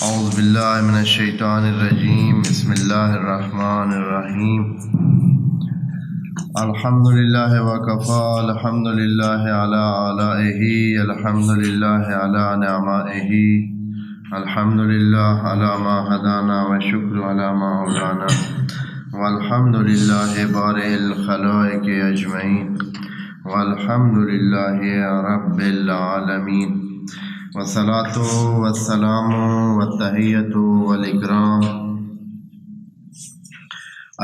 اعوذ باللہ من الشیطان الرجیم بسم اللہ الرحمن الرحیم الحمد للہ وکفی الحمد للہ علی آلائہ الحمد للہ علی نعمائہ الحمد للہ علی ما ہدانا والشکر علی ما اولانا والحمد للہ بارئ الخلائق اجمعین والحمد للہ رب العالمین والصلاة والسلام والتحیۃ والاکرام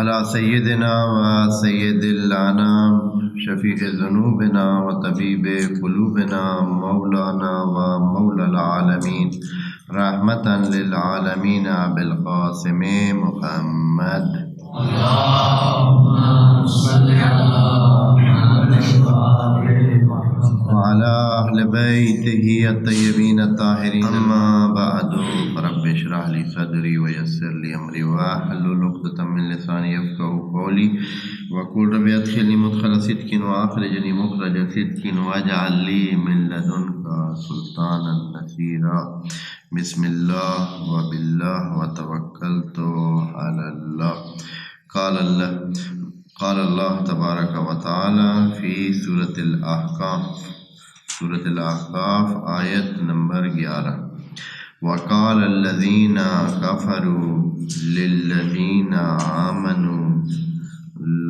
علی سیدنا و سید الانام شفیع ذنوبنا و طبیب قلوبنا مولانا و مولا العالمین رحمتا للعالمین بالقاسم محمد اللہم صل علی وعلى أهل بيته الطيبين الطاهرين أما بعد فرب اشرح لي صدري ويسر لي أمري واحلل عقدة من لساني يفقهوا قولي وقل رب ادخلني مدخل صدق وأخرجني مخرج صدق واجعل لي من لدنك سلطانا نصيرا بسم الله وبالله وتوكلت على الله قال الله تبارك وتعالى في سورة الأحقاف سورة الأحقاف آیت نمبر 11 وقال الذين كفروا للذين آمنوا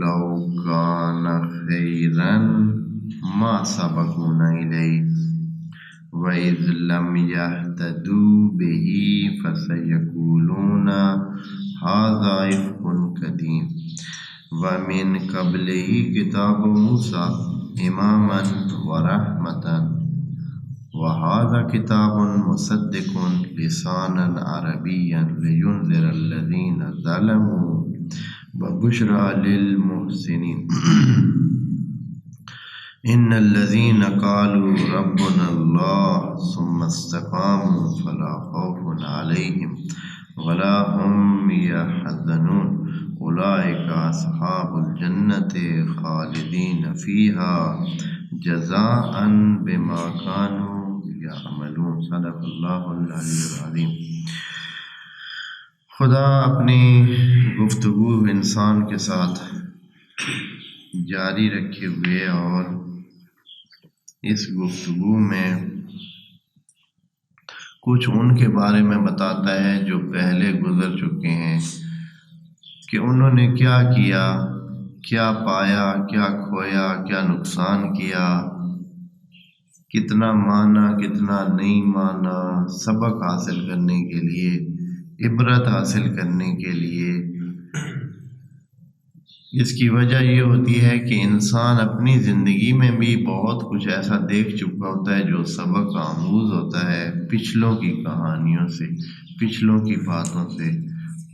لو كان خيرا ما سبقونا إليه وإذ لم يهتدوا به فسيقولون هذا إفك قديم ومن قبله كتاب موسى إماما ورحمة وهذا كتاب مصدق لسانا عربيا لينذر الذين ظلموا وبشرى للمحسنين إن الذين قالوا ربنا الله ثم استقاموا فلا خوف عليهم ولا هم يحزنون أولئك أصحاب الجنة خالدين فيها جزاء بما كانوا يعملون صدق اللہ العلی العظیم۔ خدا اپنی گفتگو انسان کے ساتھ جاری رکھے ہوئے اور اس گفتگو میں کچھ ان کے بارے میں بتاتا ہے جو پہلے گزر چکے ہیں کہ انہوں نے کیا کیا، کیا پایا، کیا کھویا، کیا نقصان کیا، کتنا مانا، کتنا نہیں مانا، سبق حاصل کرنے کے لیے، عبرت حاصل کرنے کے لیے۔ اس کی وجہ یہ ہوتی ہے کہ انسان اپنی زندگی میں بھی بہت کچھ ایسا دیکھ چکا ہوتا ہے جو سبق آموز ہوتا ہے پچھلوں کی کہانیوں سے، پچھلوں کی باتوں سے۔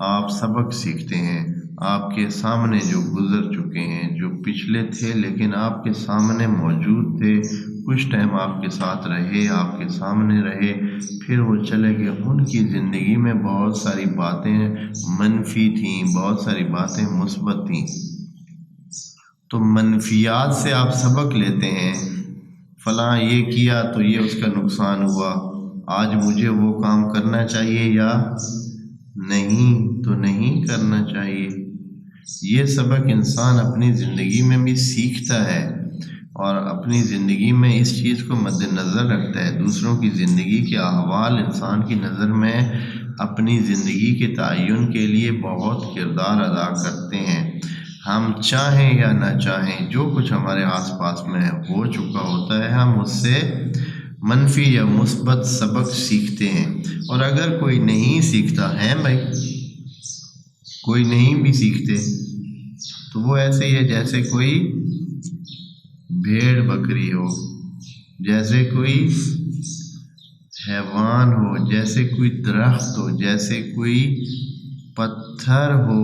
آپ سبق سیکھتے ہیں، آپ کے سامنے جو گزر چکے ہیں، جو پچھلے تھے لیکن آپ کے سامنے موجود تھے، کچھ ٹائم آپ کے ساتھ رہے، آپ کے سامنے رہے، پھر وہ چلے گئے، ان کی زندگی میں بہت ساری باتیں منفی تھیں، بہت ساری باتیں مثبت تھیں۔ تو منفیات سے آپ سبق لیتے ہیں، فلاں یہ کیا تو یہ اس کا نقصان ہوا، آج مجھے وہ کام کرنا چاہیے یا نہیں تو نہیں کرنا چاہیے۔ یہ سبق انسان اپنی زندگی میں بھی سیکھتا ہے اور اپنی زندگی میں اس چیز کو مد نظر رکھتا ہے۔ دوسروں کی زندگی کے احوال انسان کی نظر میں اپنی زندگی کے تعین کے لیے بہت کردار ادا کرتے ہیں۔ ہم چاہیں یا نہ چاہیں، جو کچھ ہمارے آس پاس میں ہو چکا ہوتا ہے، ہم اس سے منفی یا مثبت سبق سیکھتے ہیں۔ اور اگر کوئی نہیں سیکھتا ہے بھائی، کوئی نہیں بھی سیکھتے تو وہ ایسے ہی ہے جیسے کوئی بھیڑ بکری ہو، جیسے کوئی حیوان ہو، جیسے کوئی درخت ہو، جیسے کوئی پتھر ہو،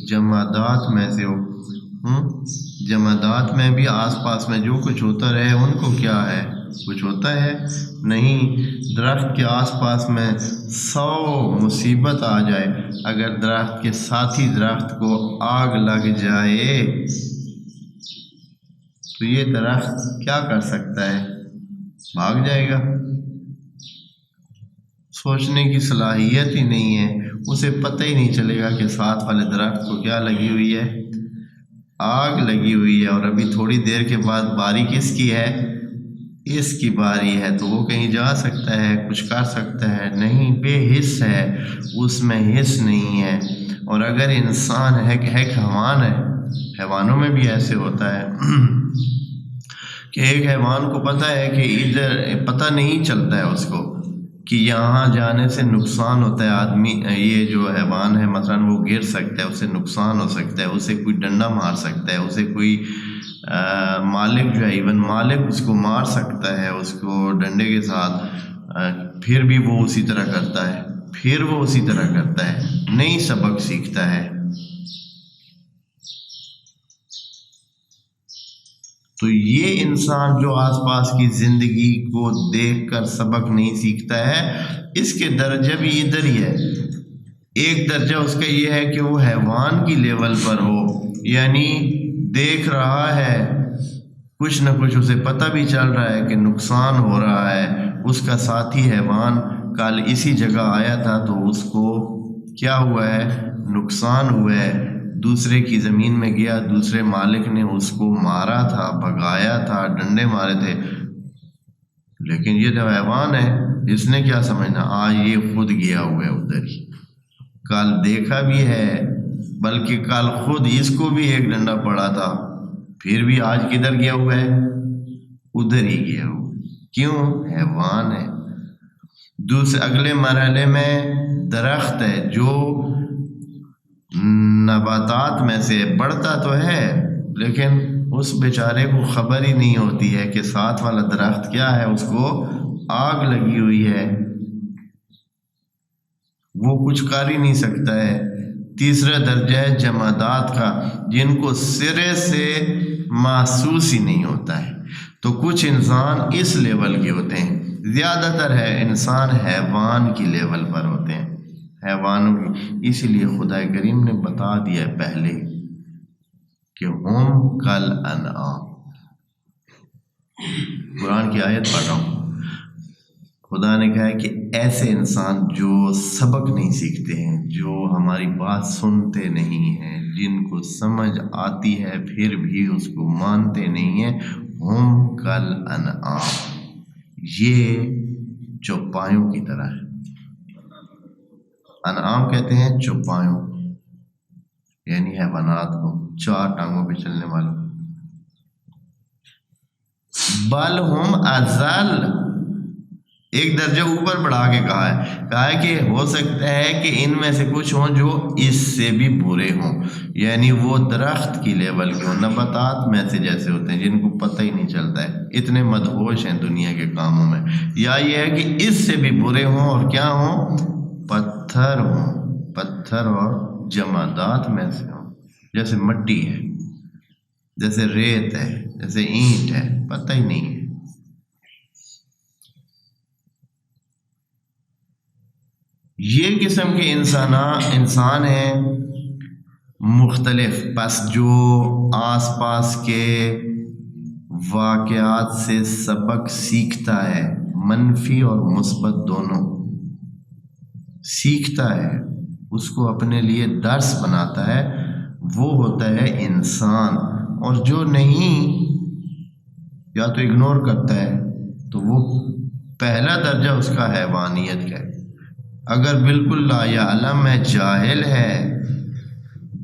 جمادات میں سے ہو۔ جمادات میں بھی آس پاس میں جو کچھ ہوتا رہے، ان کو کیا ہے، کچھ ہوتا ہے نہیں۔ درخت کے آس پاس میں 100 مصیبت آ جائے، اگر درخت کے ساتھی درخت کو آگ لگ جائے تو یہ درخت کیا کر سکتا ہے؟ بھاگ جائے گا۔ سوچنے کی صلاحیت ہی نہیں ہے، اسے پتہ ہی نہیں چلے گا کہ ساتھ والے درخت کو کیا لگی ہوئی ہے، آگ لگی ہوئی ہے، اور ابھی تھوڑی دیر کے بعد باری کس کی ہے، اس کی باری ہے، تو وہ کہیں جا سکتا ہے، کچھ کر سکتا ہے؟ نہیں، بے حس ہے، اس میں حس نہیں ہے۔ اور اگر انسان ہے کہ حیوان ہے، حیوانوں میں بھی ایسے ہوتا ہے کہ ایک حیوان کو پتہ ہے کہ ادھر، پتہ نہیں چلتا ہے اس کو کہ یہاں جانے سے نقصان ہوتا ہے، آدمی یہ جو حیوان ہے مثلا وہ گر سکتا ہے، اسے نقصان ہو سکتا ہے، اسے کوئی ڈنڈا مار سکتا ہے، اسے کوئی مالک جو ہے، ایون مالک اس کو مار سکتا ہے اس کو ڈنڈے کے ساتھ، پھر بھی وہ اسی طرح کرتا ہے، پھر وہ اسی طرح کرتا ہے، نہیں سبق سیکھتا ہے۔ تو یہ انسان جو آس پاس کی زندگی کو دیکھ کر سبق نہیں سیکھتا ہے، اس کے درجہ بھی ادھر ہی ہے۔ ایک درجہ اس کا یہ ہے کہ وہ حیوان کی لیول پر ہو، یعنی دیکھ رہا ہے، کچھ نہ کچھ اسے پتہ بھی چل رہا ہے کہ نقصان ہو رہا ہے، اس کا ساتھی حیوان کل اسی جگہ آیا تھا تو اس کو کیا ہوا ہے، نقصان ہوا ہے، دوسرے کی زمین میں گیا، دوسرے مالک نے اس کو مارا تھا، بھگایا تھا، ڈنڈے مارے تھے، لیکن یہ جو حیوان ہے اس نے کیا سمجھنا، آج یہ خود گیا ہوا ہے ادھر ہی، کل دیکھا بھی ہے، بلکہ کل خود اس کو بھی ایک ڈنڈا پڑا تھا، پھر بھی آج کدھر گیا ہوا ہے، ادھر ہی گیا ہوا، کیوں؟ حیوان ہے۔ دوسرے اگلے مرحلے میں درخت ہے جو نباتات میں سے بڑھتا تو ہے، لیکن اس بیچارے کو خبر ہی نہیں ہوتی ہے کہ ساتھ والا درخت کیا ہے، اس کو آگ لگی ہوئی ہے، وہ کچھ کر ہی نہیں سکتا ہے۔ تیسرا درجہ ہے جمادات کا، جن کو سرے سے محسوس ہی نہیں ہوتا ہے۔ تو کچھ انسان اس لیول کے ہوتے ہیں، زیادہ تر ہے انسان حیوان کی لیول پر ہوتے ہیں، حیوانوں کی۔ اسی لیے خدا کریم نے بتا دیا پہلے کہ ہم کل انعام، قرآن کی آیت پڑھ رہا ہوں، خدا نے کہا ہے کہ ایسے انسان جو سبق نہیں سیکھتے ہیں، جو ہماری بات سنتے نہیں ہیں، جن کو سمجھ آتی ہے پھر بھی اس کو مانتے نہیں ہیں، ہم کل انعام، یہ چوپایوں کی طرح ہے۔ انعام کہتے ہیں چوپایوں، یعنی حیوانات کو، چار ٹانگوں پہ چلنے والوں۔ بل ہم اضل، ایک درجہ اوپر بڑھا کے کہا ہے کہ ہو سکتا ہے کہ ان میں سے کچھ ہوں جو اس سے بھی برے ہوں، یعنی وہ درخت کی لیول کے ہوں، نباتات میں سے جیسے ہوتے ہیں جن کو پتہ ہی نہیں چلتا ہے، اتنے مدہوش ہیں دنیا کے کاموں میں، یا یہ ہے کہ اس سے بھی برے ہوں، اور کیا ہوں، پتھر ہوں، پتھر اور جمادات میں سے ہوں، جیسے مٹی ہے، جیسے ریت ہے، جیسے اینٹ ہے، پتہ ہی نہیں ہے۔ یہ قسم کے انسان ہیں مختلف، پس جو آس پاس کے واقعات سے سبق سیکھتا ہے، منفی اور مثبت دونوں سیکھتا ہے، اس کو اپنے لیے درس بناتا ہے، وہ ہوتا ہے انسان۔ اور جو نہیں، یا تو اگنور کرتا ہے، تو وہ پہلا درجہ اس کا حیوانیت کا ہے۔ اگر بالکل لا یعلم ہے، جاہل ہے،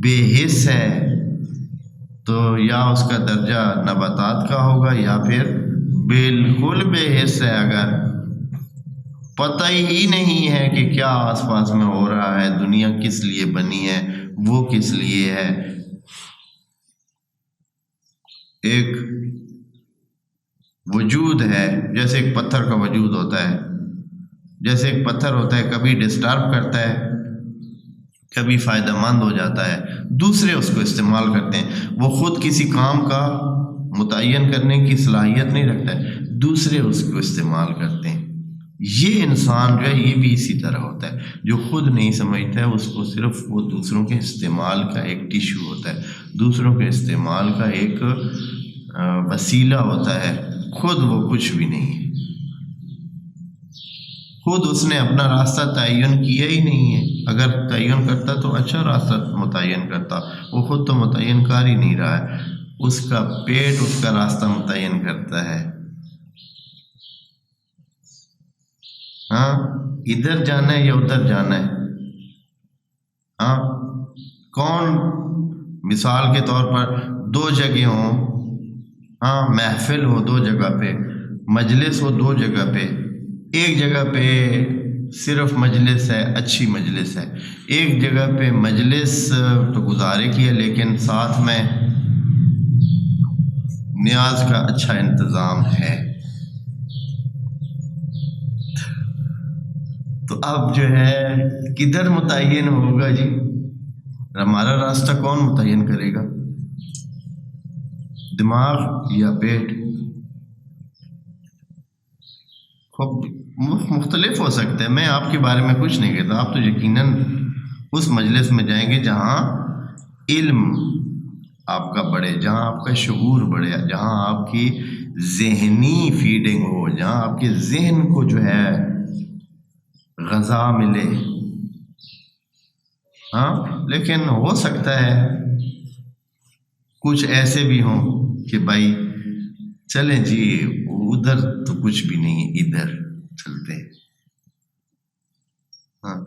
بے حس ہے، تو یا اس کا درجہ نباتات کا ہوگا، یا پھر بالکل بے حس ہے، اگر پتہ ہی نہیں ہے کہ کیا آس پاس میں ہو رہا ہے، دنیا کس لیے بنی ہے، وہ کس لیے ہے۔ ایک وجود ہے، جیسے ایک پتھر کا وجود ہوتا ہے، جیسے ایک پتھر ہوتا ہے، کبھی ڈسٹرب کرتا ہے، کبھی فائدہ مند ہو جاتا ہے، دوسرے اس کو استعمال کرتے ہیں، وہ خود کسی کام کا متعین کرنے کی صلاحیت نہیں رکھتا ہے، دوسرے اس کو استعمال کرتے ہیں۔ یہ انسان جو ہے یہ بھی اسی طرح ہوتا ہے، جو خود نہیں سمجھتا ہے، اس کو صرف وہ دوسروں کے استعمال کا ایک ٹیشو ہوتا ہے، دوسروں کے استعمال کا ایک وسیلہ ہوتا ہے، خود وہ کچھ بھی نہیں ہے، خود اس نے اپنا راستہ تعین کیا ہی نہیں ہے. اگر تعین کرتا تو اچھا راستہ متعین کرتا، وہ خود تو متعین کر ہی نہیں رہا ہے. اس کا پیٹ اس کا راستہ متعین کرتا ہے. ہاں، ادھر جانا ہے یا ادھر جانا ہے. ہاں، کون مثال کے طور پر دو جگہ ہوں، ہاں محفل ہو دو جگہ پہ، مجلس ہو دو جگہ پہ، ایک جگہ پہ صرف مجلس ہے، اچھی مجلس ہے، ایک جگہ پہ مجلس تو گزارے کی ہے لیکن ساتھ میں نیاز کا اچھا انتظام ہے. تو اب جو ہے کدھر متعین ہوگا جی؟ ہمارا راستہ کون متعین کرے گا؟ دماغ یا پیٹ؟ مختلف ہو سکتے ہیں. میں آپ کے بارے میں کچھ نہیں کہتا، آپ تو یقیناً اس مجلس میں جائیں گے جہاں علم آپ کا بڑھے، جہاں آپ کا شعور بڑھے، جہاں آپ کی ذہنی فیڈنگ ہو، جہاں آپ کے ذہن کو جو ہے غذا ملے. ہاں، لیکن ہو سکتا ہے کچھ ایسے بھی ہوں کہ بھائی چلیں جی ادھر تو کچھ بھی نہیں ہے، ادھر چلتے. ہاں،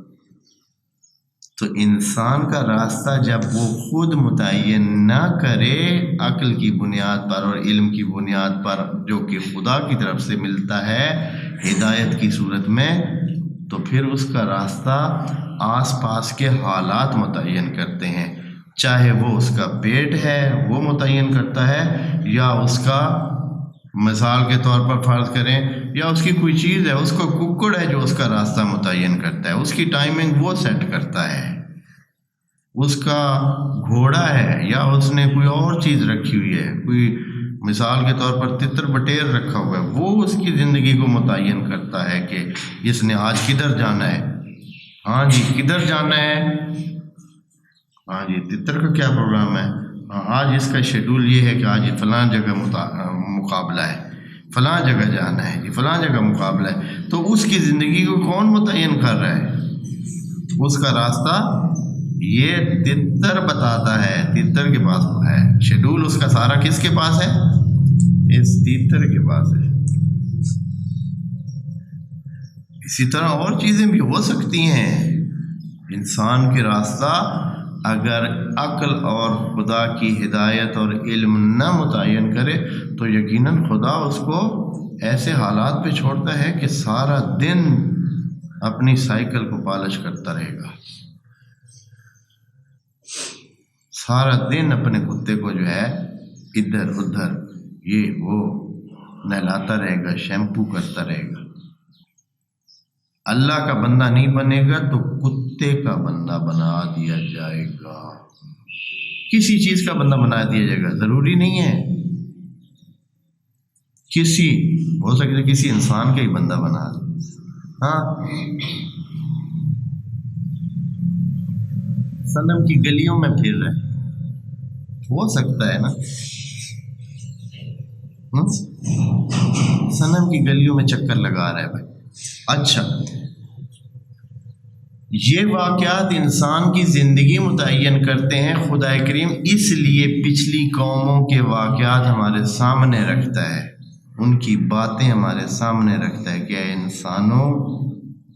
تو انسان کا راستہ جب وہ خود متعین نہ کرے عقل کی بنیاد پر اور علم کی بنیاد پر جو کہ خدا کی طرف سے ملتا ہے ہدایت کی صورت میں، تو پھر اس کا راستہ آس پاس کے حالات متعین کرتے ہیں. چاہے وہ اس کا پیٹ ہے وہ متعین کرتا ہے، یا اس کا مثال کے طور پر فرض کریں یا اس کی کوئی چیز ہے، اس کو ککڑ ہے جو اس کا راستہ متعین کرتا ہے، اس کی ٹائمنگ وہ سیٹ کرتا ہے. اس کا گھوڑا ہے یا اس نے کوئی اور چیز رکھی ہوئی ہے، کوئی مثال کے طور پر تتر بٹیر رکھا ہوا ہے، وہ اس کی زندگی کو متعین کرتا ہے کہ اس نے آج کدھر جانا ہے. ہاں جی کدھر جانا ہے؟ ہاں جی تتر کا کیا پروگرام ہے؟ آج اس کا شیڈول یہ ہے کہ آج فلاں جگہ مقابلہ ہے، فلاں جگہ جانا ہے جی، فلاں جگہ مقابلہ ہے. تو اس کی زندگی کو کون متعین کر رہا ہے؟ اس کا راستہ یہ تتر بتاتا ہے. تتر کے پاس ہے شیڈول، اس کا سارا کس کے پاس ہے؟ اس تتر کے پاس ہے. اسی طرح اور چیزیں بھی ہو سکتی ہیں. انسان کے راستہ اگر عقل اور خدا کی ہدایت اور علم نہ متعین کرے تو یقیناً خدا اس کو ایسے حالات پہ چھوڑتا ہے کہ سارا دن اپنی سائیکل کو پالش کرتا رہے گا، سارا دن اپنے کتے کو جو ہے ادھر ادھر یہ وہ نہلاتا رہے گا، شیمپو کرتا رہے گا. اللہ کا بندہ نہیں بنے گا تو کتے کا بندہ بنا دیا جائے گا. کسی چیز کا بندہ بنا دیا جائے گا، ضروری نہیں ہے کسی، ہو سکتا ہے کسی انسان کا ہی بندہ بنا دے. ہاں، صنم کی گلیوں میں پھر رہے، ہو سکتا ہے نا، صنم کی گلیوں میں چکر لگا رہا ہے بھائی. اچھا، یہ واقعات انسان کی زندگی متعین کرتے ہیں. خدا کریم اس لیے پچھلی قوموں کے واقعات ہمارے سامنے رکھتا ہے، ان کی باتیں ہمارے سامنے رکھتا ہے کہ اے انسانوں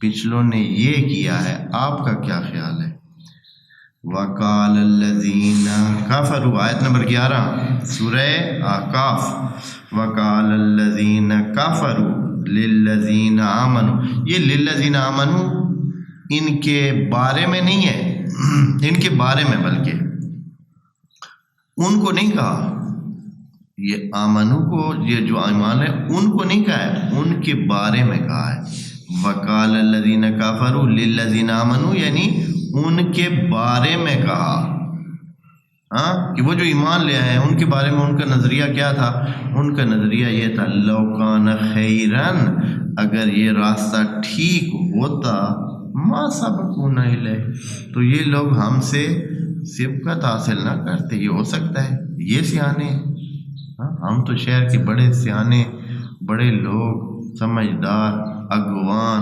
پچھلوں نے یہ کیا ہے، آپ کا کیا خیال ہے؟ وَقَالَ الَّذِينَ كَفَرُوا، آیت نمبر 11 سورہ احقاف. وَقَالَ الَّذِينَ كَفَرُوا لِلَّذِينَ آمَنُوا، یہ لِلَّذِينَ آمَنُوا ان کے بارے میں نہیں ہے، ان کے بارے میں بلکہ ان کو نہیں کہا، یہ آمنو کو، یہ جو ایمان ہے ان کو نہیں کہا ہے، ان کے بارے میں کہا ہے. وَقَالَ الَّذِينَ كَفَرُوا لِلَّذِينَ آمَنُوا یعنی ان کے بارے میں کہا، ہاں کہ وہ جو ایمان لے آئے ہیں ان کے بارے میں ان کا نظریہ کیا تھا؟ ان کا نظریہ یہ تھا لَوْ كَانَ خَيْرًا، اگر یہ راستہ ٹھیک ہوتا، ما سبقونا الیہ، تو یہ لوگ ہم سے سبقت حاصل نہ کرتے. یہ ہو سکتا ہے یہ سیانے، ہم تو شہر کے بڑے سیانے، بڑے لوگ، سمجھدار، اگوان،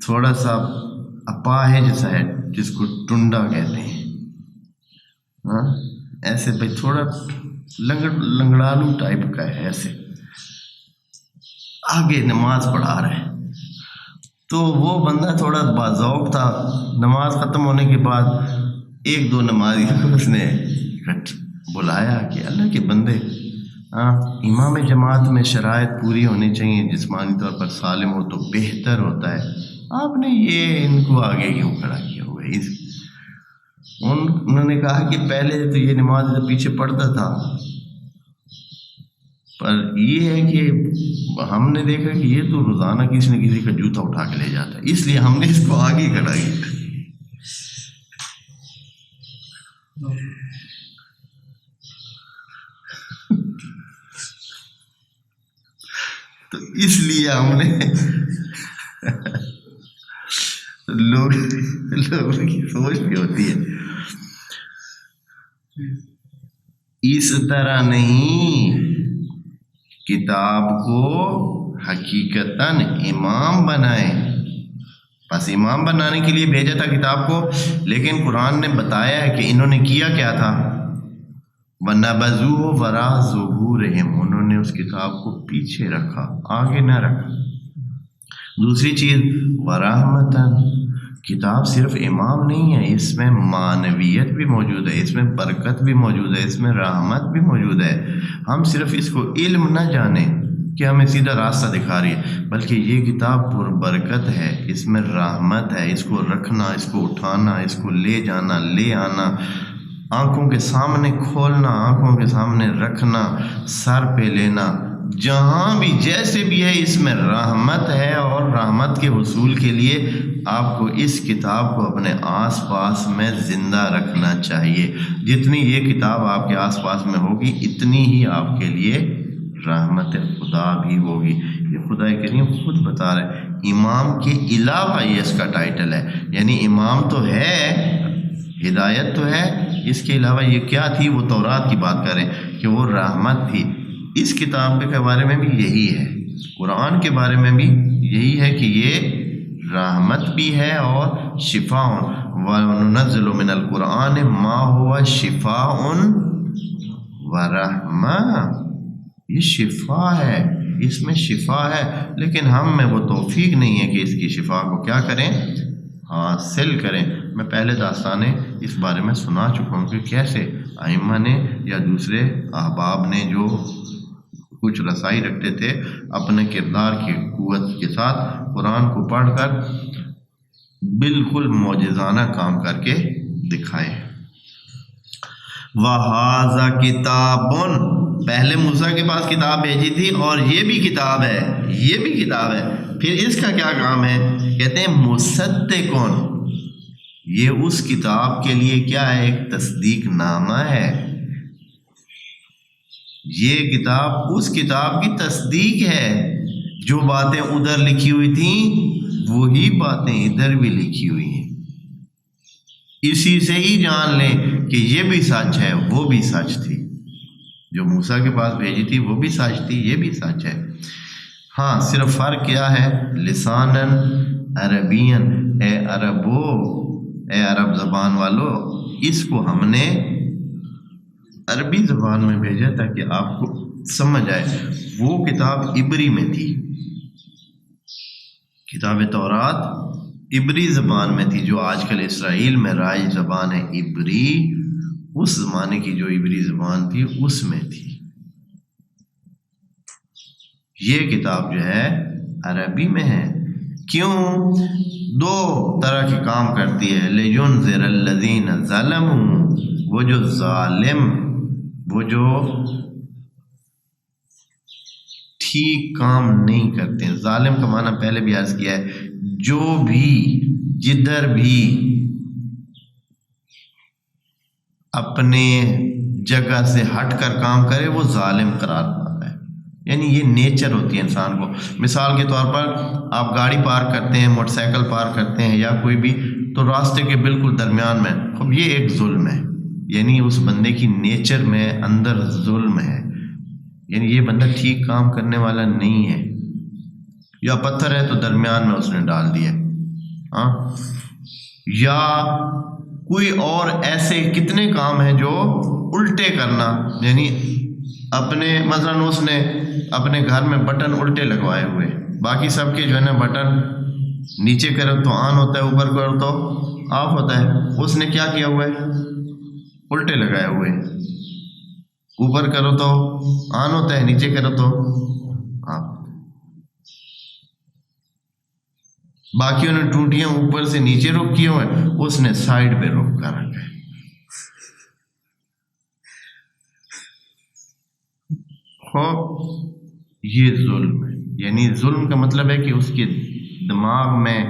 تھوڑا سا اپاہج سا ہے، جس کو ٹنڈا کہتے ہیں، ہاں ایسے بھائی تھوڑا لنگڑالو ٹائپ کا ہے، ایسے آگے نماز پڑھا رہا ہے، تو وہ بندہ تھوڑا باذوق تھا۔ نماز ختم ہونے کے بعد ایک دو نمازی کو اس نے بلایا کہ اللہ کے بندے، امام جماعت میں شرائط پوری ہونی چاہیے، جسمانی طور پر سالم ہو تو بہتر ہوتا ہے، آپ نے یہ ان کو آگے کیوں کھڑا کیا ہوا ہے؟ انہوں نے کہا کہ پہلے تو یہ نماز پیچھے پڑھتا تھا، پر یہ ہے کہ ہم نے دیکھا کہ یہ تو روزانہ کسی نہ کسی کا جوتا اٹھا کے لے جاتا ہے، اس لیے ہم نے اس کو آگے کھڑا کیا۔ تو اس لیے ہم نے لوگوں کی سوچ بھی ہوتی ہے، اس طرح نہیں، کتاب کو حقیقتاً امام بنائے، بس امام بنانے کے لیے بھیجا تھا کتاب کو، لیکن قرآن نے بتایا ہے کہ انہوں نے کیا کیا تھا، وَنَبَذُوهُ وَرَاءَ ظُهُورِهِمْ، انہوں نے اس کتاب کو پیچھے رکھا، آگے نہ رکھا۔ دوسری چیز وَرَحْمَةً، کتاب صرف امام نہیں ہے، اس میں معنویت بھی موجود ہے، اس میں برکت بھی موجود ہے، اس میں رحمت بھی موجود ہے۔ ہم صرف اس کو علم نہ جانیں کہ ہمیں سیدھا راستہ دکھا رہی ہے، بلکہ یہ کتاب پر برکت ہے، اس میں رحمت ہے، اس کو رکھنا، اس کو اٹھانا، اس کو لے جانا، لے آنا، آنکھوں کے سامنے کھولنا، آنکھوں کے سامنے رکھنا، سر پہ لینا، جہاں بھی جیسے بھی ہے، اس میں رحمت ہے، اور رحمت کے حصول کے لیے آپ کو اس کتاب کو اپنے آس پاس میں زندہ رکھنا چاہیے۔ جتنی یہ کتاب آپ کے آس پاس میں ہوگی، اتنی ہی آپ کے لیے رحمت خدا بھی ہوگی۔ یہ خدا کریم خود بتا رہے ہیں، امام کے علاوہ یہ اس کا ٹائٹل ہے، یعنی امام تو ہے، ہدایت تو ہے، اس کے علاوہ یہ کیا تھی؟ وہ تورات کی بات کریں کہ وہ رحمت تھی۔ اس کتاب کے بارے میں بھی یہی ہے، قرآن کے بارے میں بھی یہی ہے کہ یہ رحمت بھی ہے اور شفاء۔ وَنُنَزِّلُ مِنَ الْقُرْآنِ مَا هُوَ شِفَاءٌ وَرَحْمَةٌ، یہ شفا ہے، اس میں شفا ہے، لیکن ہم میں وہ توفیق نہیں ہے کہ اس کی شفا کو کیا کریں؟ حاصل کریں۔ میں پہلے داستانیں اس بارے میں سنا چکا ہوں کہ کیسے ائمہ نے یا دوسرے احباب نے جو کچھ رسائی رکھتے تھے، اپنے کردار کی قوت کے ساتھ قرآن کو پڑھ کر بالکل معجزانہ کام کر کے دکھائے۔ وَهَذَا کتاب، پہلے موسیٰ کے پاس کتاب بھیجی تھی، اور یہ بھی کتاب ہے، یہ بھی کتاب ہے۔ پھر اس کا کیا کام ہے؟ کہتے ہیں مصدقٌ، یہ اس کتاب کے لیے کیا ہے؟ ایک تصدیق نامہ ہے۔ یہ کتاب اس کتاب کی تصدیق ہے، جو باتیں ادھر لکھی ہوئی تھیں وہی باتیں ادھر بھی لکھی ہوئی ہیں۔ اسی سے ہی جان لیں کہ یہ بھی سچ ہے، وہ بھی سچ تھی، جو موسیٰ کے پاس بھیجی تھی وہ بھی سچ تھی، یہ بھی سچ ہے۔ ہاں صرف فرق کیا ہے؟ لساناً عربین، اے عربو، اے عرب زبان والو، اس کو ہم نے عربی زبان میں بھیجا تاکہ آپ کو سمجھ آئے۔ وہ کتاب عبری میں تھی، کتاب تورات عبری زبان میں تھی، جو آج کل اسرائیل میں رائج زبان ہے عبری، اس زمانے کی جو عبری زبان تھی اس میں تھی۔ یہ کتاب جو ہے عربی میں ہے۔ کیوں؟ دو طرح کے کام کرتی ہے۔ لِيُنذِرَ الَّذِينَ ظَلَمُوا، وہ جو ظالم، وہ جو ٹھیک کام نہیں کرتے ہیں۔ ظالم کا معنی پہلے بھی عرض کیا ہے، جو بھی جدھر بھی اپنے جگہ سے ہٹ کر کام کرے وہ ظالم قرار پاتا ہے، یعنی یہ نیچر ہوتی ہے انسان کو۔ مثال کے طور پر آپ گاڑی پارک کرتے ہیں، موٹر سائیکل پارک کرتے ہیں یا کوئی بھی، تو راستے کے بالکل درمیان میں، اب یہ ایک ظلم ہے، یعنی اس بندے کی نیچر میں اندر ظلم ہے، یعنی یہ بندہ ٹھیک کام کرنے والا نہیں ہے۔ یا پتھر ہے تو درمیان میں اس نے ڈال دیا، ہاں، یا کوئی اور ایسے کتنے کام ہیں جو الٹے کرنا، یعنی اپنے مثلاً اس نے اپنے گھر میں بٹن الٹے لگوائے ہوئے، باقی سب کے جو ہے نا بٹن نیچے کرو تو آن ہوتا ہے، اوپر کرو تو آف ہوتا ہے، اس نے کیا کیا ہوا ہے؟ الٹے لگائے ہوئے، اوپر کرو تو آن ہوتا ہے، نیچے کرو تو آف۔ باقیوں نے ٹوٹیاں اوپر سے نیچے رخ کیے ہوئے، اس نے سائڈ پہ رخ کر رکھا ہے۔ یہ ظلم ہے، یعنی ظلم کا مطلب ہے کہ اس کے دماغ میں،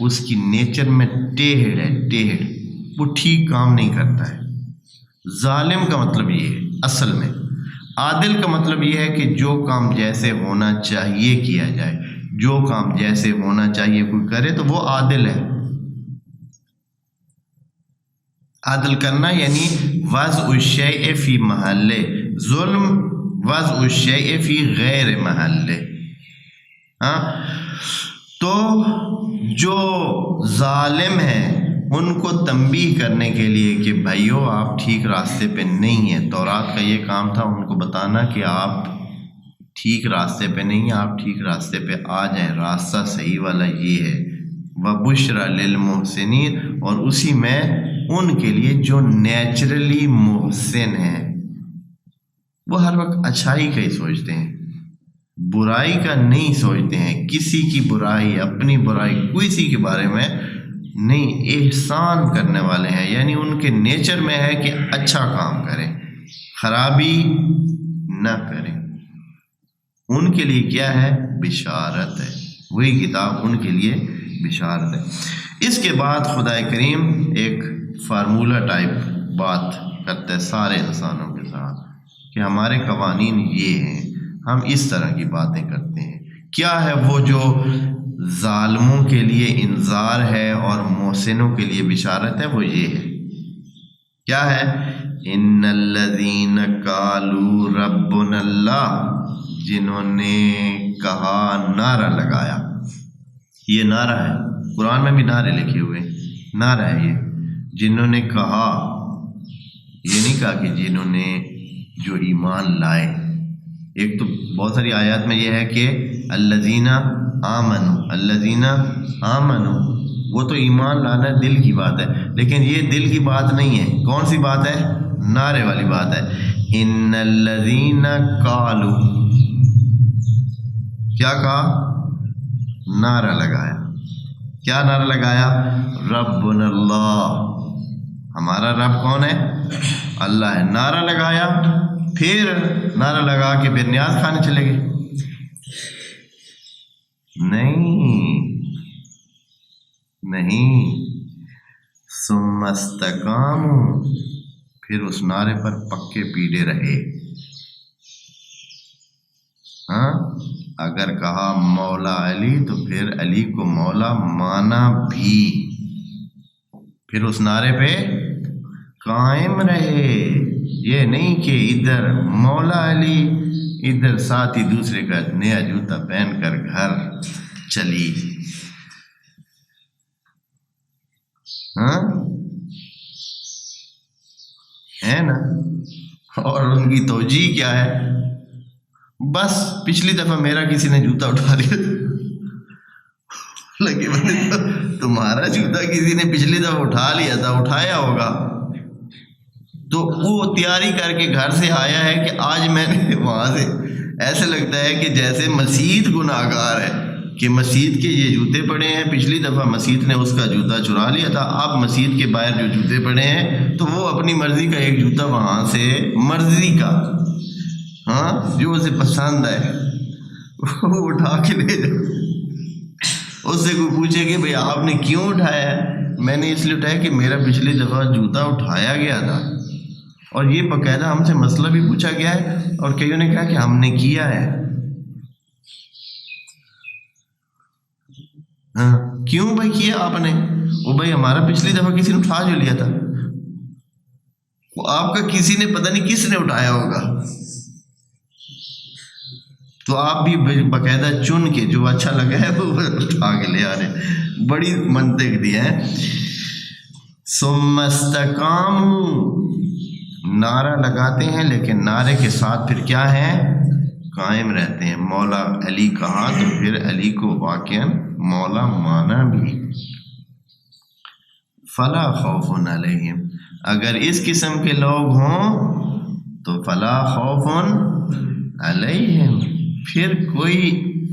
اس کی نیچر میں ٹیڑھ ہے، ٹیڑھ، وہ ٹھیک کام نہیں کرتا ہے۔ ظالم کا مطلب یہ ہے اصل میں۔ عادل کا مطلب یہ ہے کہ جو کام جیسے ہونا چاہیے کیا جائے، جو کام جیسے ہونا چاہیے کوئی کرے تو وہ عادل ہے۔ عادل کرنا یعنی وضع الشیء فی محلہ، ظلم وضع الشیء فی غیر محلہ۔ ہاں، تو جو ظالم ہیں ان کو تنبیہ کرنے کے لیے کہ بھائیو آپ ٹھیک راستے پہ نہیں ہیں، تورات کا یہ کام تھا ان کو بتانا کہ آپ ٹھیک راستے پہ نہیں ہیں، آپ ٹھیک راستے پہ آ جائیں، راستہ صحیح والا یہ ہے۔ وَبُشْرَ لِلْمُحْسِنِينَ، اور اسی میں ان کے لیے جو نیچرلی محسن ہیں، وہ ہر وقت اچھائی کا ہی سوچتے ہیں، برائی کا نہیں سوچتے ہیں، کسی کی برائی، اپنی برائی، کسی کے بارے میں نہیں، احسان کرنے والے ہیں، یعنی ان کے نیچر میں ہے کہ اچھا کام کریں، خرابی نہ کریں۔ ان کے لیے کیا ہے؟ بشارت ہے، وہی کتاب ان کے لیے بشارت ہے۔ اس کے بعد خدا کریم ایک فارمولہ ٹائپ بات کرتا ہے سارے انسانوں کے ساتھ کہ ہمارے قوانین یہ ہیں، ہم اس طرح کی باتیں کرتے ہیں۔ کیا ہے وہ جو ظالموں کے لیے انذار ہے اور محسنوں کے لیے بشارت ہے؟ وہ یہ ہے، کیا ہے؟ ان الذین قالوا ربنا اللہ، جنہوں نے کہا، نعرہ لگایا، یہ نعرہ ہے، قرآن میں بھی نعرے لکھے ہوئے، نعرہ ہے یہ، جنہوں نے کہا، یہ نہیں کہا کہ جنہوں نے جو ایمان لائے۔ ایک تو بہت ساری آیات میں یہ ہے کہ الذین آمنوا، الذین آمنوا، وہ تو ایمان لانا دل کی بات ہے، لیکن یہ دل کی بات نہیں ہے، کون سی بات ہے؟ نعرے والی بات ہے۔ ان الذین قالوا، کیا کہا؟ نعرہ لگایا، کیا نعرہ لگایا؟ ربنا اللہ، ہمارا رب کون ہے؟ اللہ ہے۔ نعرہ لگایا، پھر نعرہ لگا کے پھر نیاز کھانے چلے گئے؟ نہیں، ثم استقاموا، پھر اس نعرے پر پکے پیڑے رہے۔ ہاں، اگر کہا مولا علی تو پھر علی کو مولا مانا بھی، پھر اس نعرے پہ قائم رہے۔ یہ نہیں کہ ادھر مولا علی، ادھر ساتھی دوسرے کا نیا جوتا پہن کر گھر چلی۔ ہاں، ہے نا؟ اور ان کی توجیہ کیا ہے؟ بس پچھلی دفعہ میرا کسی نے جوتا اٹھا لیا لگے تمہارا جوتا کسی نے پچھلی دفعہ اٹھا لیا تھا، اٹھایا ہوگا، تو وہ تیاری کر کے گھر سے آیا ہے کہ آج میں نے وہاں سے، ایسے لگتا ہے کہ جیسے مسجد گناہ گار ہے کہ مسجد کے یہ جوتے پڑے ہیں، پچھلی دفعہ مسجد نے اس کا جوتا چرا لیا تھا، اب مسجد کے باہر جو جوتے پڑے ہیں تو وہ اپنی مرضی کا ایک جوتا وہاں سے، مرضی کا، ہاں، جو اسے پسند ہے وہ اٹھا کے لے جائے۔ اس سے کوئی پوچھے کہ بھئی آپ نے کیوں اٹھایا ہے؟ میں نے اس لیے اٹھایا کہ میرا پچھلی دفعہ جوتا اٹھایا گیا تھا، اور یہ باقاعدہ ہم سے مسئلہ بھی پوچھا گیا ہے، اور کئیوں نے کہا کہ ہم نے کیا ہے۔ ہاں، کیوں بھائی کیا آپ نے؟ وہ بھائی ہمارا پچھلی دفعہ کسی نے اٹھا جو لیا تھا، وہ آپ کا کسی نے پتہ نہیں کس نے اٹھایا ہوگا، تو آپ بھی باقاعدہ چن کے جو اچھا لگا ہے وہ اٹھا کے لے آ رہے. بڑی منطق دی ہے. ثم استقاموا، نعرہ لگاتے ہیں لیکن نعرے کے ساتھ پھر کیا ہے؟ قائم رہتے ہیں. مولا علی کہا تو پھر علی کو واقعا مولا مانا بھی. فلا خوف علیہم، اگر اس قسم کے لوگ ہوں تو فلا خوف علیہم، پھر کوئی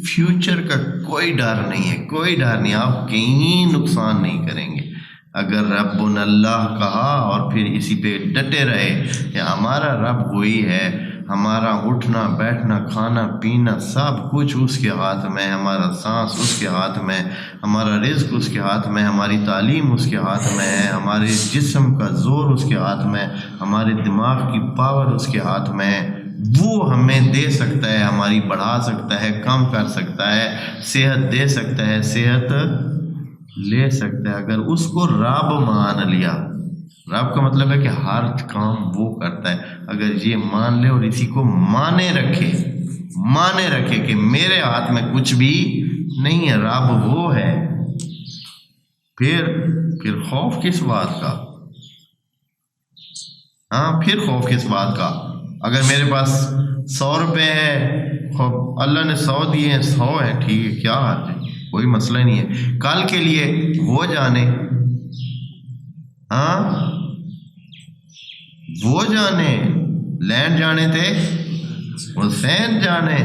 فیوچر کا کوئی ڈر نہیں ہے، کوئی ڈر نہیں، آپ کہیں نقصان نہیں کریں گے. اگر رب اللہ کہا اور پھر اسی پہ ڈٹے رہے کہ ہمارا رب وہی ہے، ہمارا اٹھنا بیٹھنا کھانا پینا سب کچھ اس کے ہاتھ میں، ہمارا سانس اس کے ہاتھ میں، ہمارا رزق اس کے ہاتھ میں، ہماری تعلیم اس کے ہاتھ میں ہے، ہمارے جسم کا زور اس کے ہاتھ میں، ہمارے دماغ کی پاور اس کے ہاتھ میں ہے. وہ ہمیں دے سکتا ہے، ہماری بڑھا سکتا ہے، کم کر سکتا ہے، صحت دے سکتا ہے، صحت لے سکتا ہے. اگر اس کو رب مان لیا، رب کا مطلب ہے کہ ہر کام وہ کرتا ہے، اگر یہ مان لے اور اسی کو مانے رکھے کہ میرے ہاتھ میں کچھ بھی نہیں ہے، رب وہ ہے، پھر خوف کس بات کا؟ پھر خوف کس بات کا؟ اگر میرے پاس 100 روپے ہے، اللہ نے 100 دیے ہیں، 100 ہے، ٹھیک ہے، کیا حرج ہے، کوئی مسئلہ نہیں ہے. کل کے لیے وہ جانے، وہ جانے، لینڈ جانے تھے حسین جانے.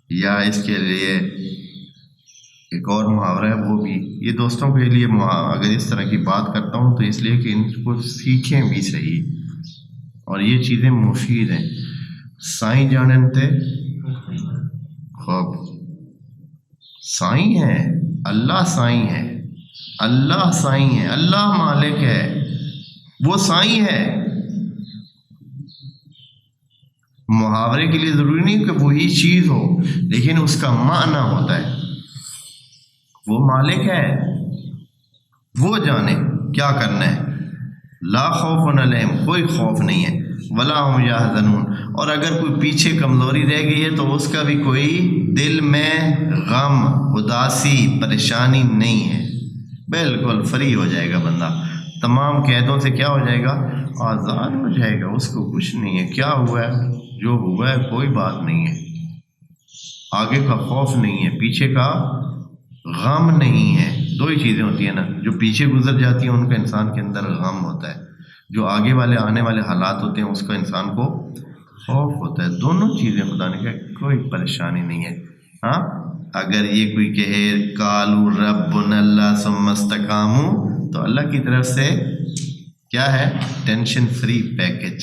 یا اس کے لیے ایک اور محاورہ ہے، وہ بھی یہ دوستوں کے لیے اگر اس طرح کی بات کرتا ہوں تو اس لیے کہ ان کو سیکھیں بھی صحیح، اور یہ چیزیں مفید ہیں. سائیں جانتے خوب، سائیں ہے، اللہ سائیں ہے، اللہ سائیں ہے، اللہ مالک ہے، وہ سائیں ہے. محاورے کے لیے ضروری نہیں کہ وہی چیز ہو، لیکن اس کا معنی ہوتا ہے وہ مالک ہے، وہ جانے کیا کرنا ہے. لا خوف علیہم، کوئی خوف نہیں ہے، ولا هم یحزنون، اور اگر کوئی پیچھے کمزوری رہ گئی ہے تو اس کا بھی کوئی دل میں غم اداسی پریشانی نہیں ہے، بالکل فری ہو جائے گا بندہ، تمام قیدوں سے کیا ہو جائے گا؟ آزاد ہو جائے گا. اس کو کچھ نہیں ہے، کیا ہوا ہے جو ہوا ہے کوئی بات نہیں ہے، آگے کا خوف نہیں ہے، پیچھے کا غم نہیں ہے. دو ہی چیزیں ہوتی ہیں نا، جو پیچھے گزر جاتی ہیں ان کا انسان کے اندر غم ہوتا ہے، جو آگے والے آنے والے حالات ہوتے ہیں اس کا انسان کو خوف ہوتا ہے. دونوں چیزیں خدا نے کہا کوئی پریشانی نہیں ہے. اگر یہ کوئی کہے قالوا ربنا اللہ ثم استقاموا، تو اللہ کی طرف سے کیا ہے؟ Tension free package.